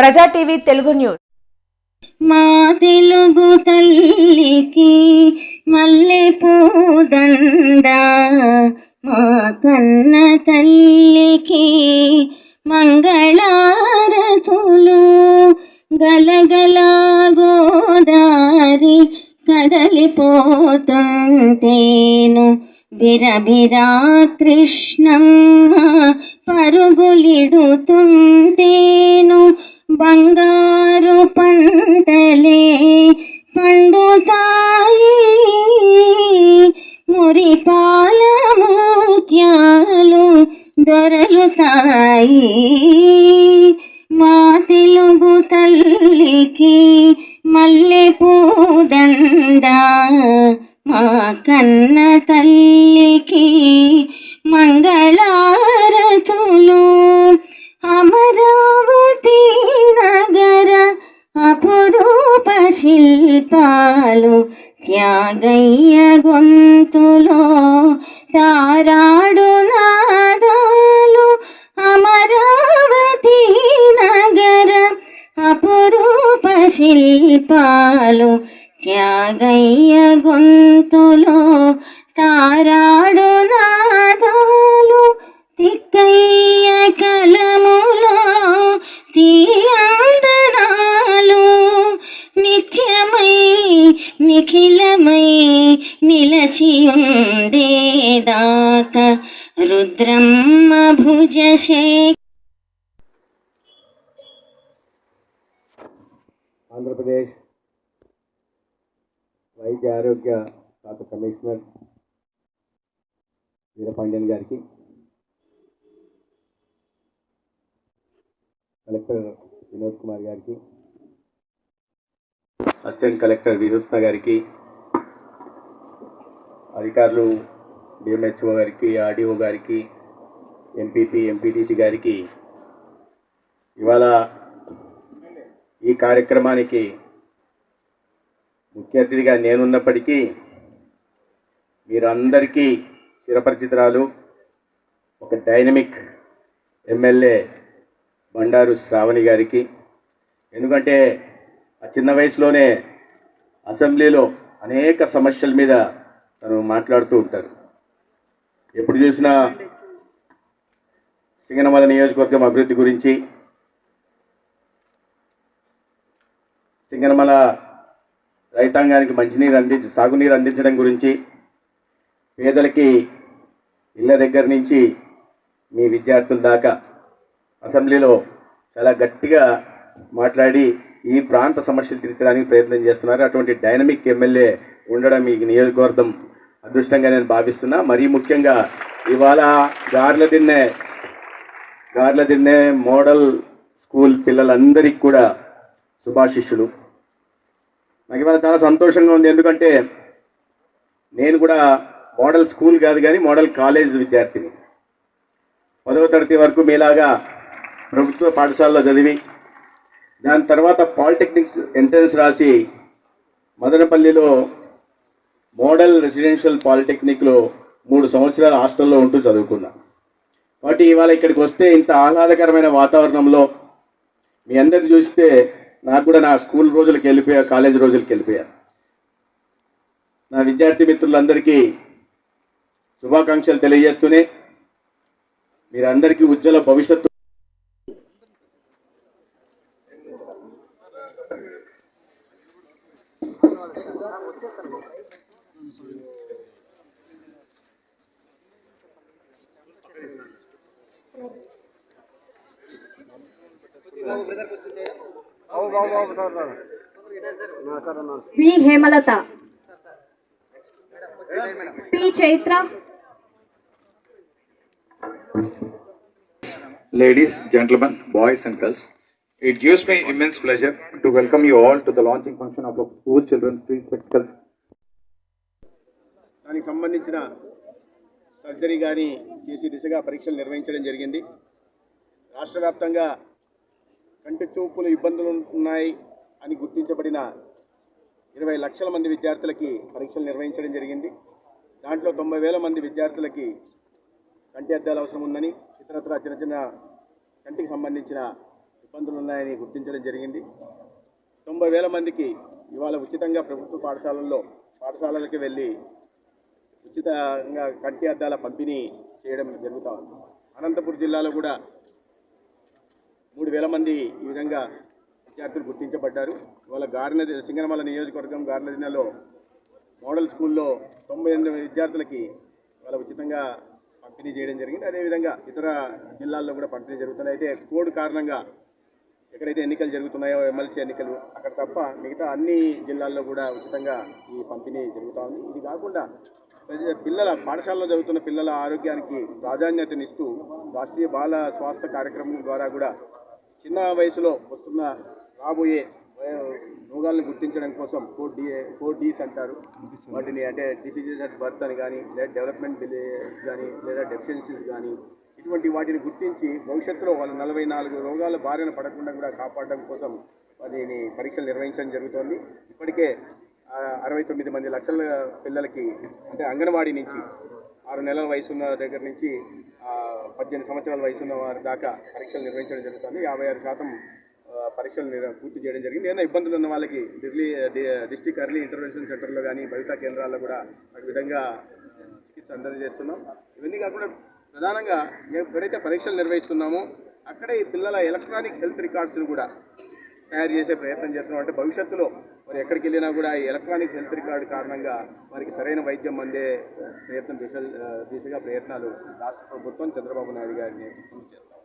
ప్రజా TV Telugu news. మా తెలుగు తల్లికి మల్లె పూదండ, మా కన్న తల్లికి మంగళారతులు. గలగల గోదారి కదలిపోతుంటేను, బిరబిరా కృష్ణమ్మ పరుగులిడుతుంటేను, బంగారు పంటలే పండుతాయి, మురిపాల ముత్యాలు దొరలుతాయి. మా తెలుగు తల్లికి మల్లె పూదండ, మా కన్న తల్లికి మంగళారతులు. అమరావతి నగర అపురూప శిల్పాలు, త్యాగయ్య గొంతులో తారాడు నాదాలు. అమరావతి నగర అపురూప శిల్పాలు, త్యాగయ్య గొంతులో తారాడు నాదాలు. తిక్కయ్య కలములో తీయందనాలు, నిత్యమై నిఖిలమై నిలచియుండేదాకా రుద్రమ్మ భుజశే. ఆంధ్రప్రదేశ్ వైద్య ఆరోగ్య శాఖ కమిషనర్ వీరపాండ్యన్ గారికి, కలెక్టర్ వినోద్ కుమార్ గారికి, అసిస్టెంట్ కలెక్టర్ వినూత్న గారికి, అధికారులు డిఎంహెచ్ఓ గారికి, ఆర్డీఓ గారికి, ఎంపీపీ ఎంపీటీసీ గారికి, ఇవాళ ఈ కార్యక్రమానికి ముఖ్య అతిథిగా నేనున్నప్పటికీ మీరందరికీ చిరపరిచితురాలు ఒక డైనమిక్ ఎమ్మెల్యే బండారు శ్రావణి గారికి. ఎందుకంటే ఆ చిన్న వయసులోనే అసెంబ్లీలో అనేక సమస్యల మీద తను మాట్లాడుతూ ఉంటారు. ఎప్పుడు చూసినా సింగనమల నియోజకవర్గం అభివృద్ధి గురించి, సింగనమల రైతాంగానికి సాగునీరు అందించడం గురించి, పేదలకి ఇళ్ళ దగ్గర నుంచి మీ విద్యార్థుల దాకా అసెంబ్లీలో చాలా గట్టిగా మాట్లాడి ఈ ప్రాంత సమస్యలు తీర్చడానికి ప్రయత్నం చేస్తున్నారు. అటువంటి డైనమిక్ ఎమ్మెల్యే ఉండడం ఈ నియోజకవర్గం అదృష్టంగా నేను భావిస్తున్నా. మరీ ముఖ్యంగా ఇవాళ గార్లదిన్నె మోడల్ స్కూల్ పిల్లలందరికీ కూడా శుభాశిష్యులు. నాకు ఇవాళ చాలా సంతోషంగా ఉంది. ఎందుకంటే నేను కూడా మోడల్ స్కూల్ కాదు కానీ మోడల్ కాలేజ్ విద్యార్థిని. 10వ తరగతి వరకు మీలాగా ప్రభుత్వ పాఠశాలలో చదివి దాని తర్వాత పాలిటెక్నిక్ ఎంట్రన్స్ రాసి మదనపల్లిలో మోడల్ రెసిడెన్షియల్ పాలిటెక్నిక్లో 3 సంవత్సరాలు హాస్టల్లో ఉంటూ చదువుకున్నా. కాబట్టి ఇవాళ ఇక్కడికి వస్తే ఇంత ఆహ్లాదకరమైన వాతావరణంలో మీ అందరిని చూస్తే నాకు కూడా నా స్కూల్ రోజులకి వెళ్ళిపోయా, కాలేజ్ రోజులకి వెళ్ళిపోయా. నా విద్యార్థి మిత్రులందరికీ శుభాకాంక్షలు తెలియజేస్తూనే మీరందరికీ ఉజ్వల భవిష్యత్తు P Hemalatha, P Chaitra. Ladies, gentlemen, boys and girls, it gives me immense pleasure to welcome you all to the launching function of school children's free spectacles. దానికి సంబంధించిన సర్జరీ కానీ చేసి దిశగా పరీక్షలు నిర్వహించడం జరిగింది. రాష్ట్ర వ్యాప్తంగా కంటి చూపులు ఇబ్బందులు ఉన్నాయి అని గుర్తించబడిన 20 లక్షల మంది విద్యార్థులకి పరీక్షలు నిర్వహించడం జరిగింది. దాంట్లో 90,000 మంది విద్యార్థులకి కంటి అద్దాలు అవసరం ఉందని, ఇతరత్ర చిన్న చిన్న కంటికి సంబంధించిన ఇబ్బందులు ఉన్నాయని గుర్తించడం జరిగింది. 90,000 మందికి ఇవాళ ఉచితంగా ప్రభుత్వ పాఠశాలలకి వెళ్ళి ఉచితంగా కంటి అద్దాల పంపిణీ చేయడం జరుగుతూ ఉంది. అనంతపురం జిల్లాలో కూడా 3,000 మంది ఈ విధంగా విద్యార్థులు గుర్తించబడ్డారు. ఇవాళ సింగనమల నియోజకవర్గం గార్లదిన్నలో మోడల్ స్కూల్లో 98 విద్యార్థులకి ఇవాళ ఉచితంగా పంపిణీ చేయడం జరిగింది. అదేవిధంగా ఇతర జిల్లాల్లో కూడా పంపిణీ జరుగుతుంది. అయితే కోడ్ కారణంగా ఎక్కడైతే ఎన్నికలు జరుగుతున్నాయో ఎమ్మెల్సీ ఎన్నికలు అక్కడ తప్ప మిగతా అన్ని జిల్లాల్లో కూడా ఉచితంగా ఈ పంపిణీ జరుగుతూ ఉంది. ఇది కాకుండా పాఠశాలలో చదువుతున్న పిల్లల ఆరోగ్యానికి ప్రాధాన్యతనిస్తూ రాష్ట్రీయ బాల స్వాస్థ్య కార్యక్రమం ద్వారా కూడా చిన్న వయసులో వస్తున్న రాబోయే రోగాలను గుర్తించడం కోసం 4Ds అంటారు వాటిని. అంటే డిసీజెస్ అట్ బర్త్ అని కానీ, లేదా డెవలప్మెంట్ డిలేస్ కానీ, లేదా డెఫిషియన్సీస్ కానీ, ఇటువంటి వాటిని గుర్తించి భవిష్యత్తులో వాళ్ళు 44 రోగాల బారిన పడకుండా కూడా కాపాడడం కోసం వాటిని పరీక్షలు నిర్వహించడం జరుగుతోంది. ఇప్పటికే 69 మంది లక్షల పిల్లలకి, అంటే అంగన్వాడీ నుంచి 6 నెలల వయసున్న దగ్గర నుంచి 18 సంవత్సరాల వయసున్న వారి దాకా పరీక్షలు నిర్వహించడం జరుగుతుంది. 56% పరీక్షలు పూర్తి చేయడం జరిగింది. ఏదైనా ఇబ్బందులు ఉన్న వాళ్ళకి డిస్ట్రిక్ట్ ఎర్లీ ఇంటర్వెన్షన్ సెంటర్లో కానీ, భవితా కేంద్రాల్లో కూడా ఆ విధంగా చికిత్స అందజేస్తున్నాం. ఇవన్నీ కాకుండా ప్రధానంగా ఎప్పుడైతే పరీక్షలు నిర్వహిస్తున్నామో అక్కడే ఈ పిల్లల ఎలక్ట్రానిక్ హెల్త్ రికార్డ్స్ని కూడా తయారు చేసే ప్రయత్నం చేస్తున్నాం. అంటే భవిష్యత్తులో మరి ఎక్కడికి వెళ్ళినా కూడా ఈ ఎలక్ట్రానిక్ హెల్త్ రికార్డు కారణంగా వారికి సరైన వైద్యం అందే దిశగా ప్రయత్నాలు రాష్ట్ర ప్రభుత్వం చంద్రబాబు నాయుడు గారి నేతృత్వం చేస్తాం.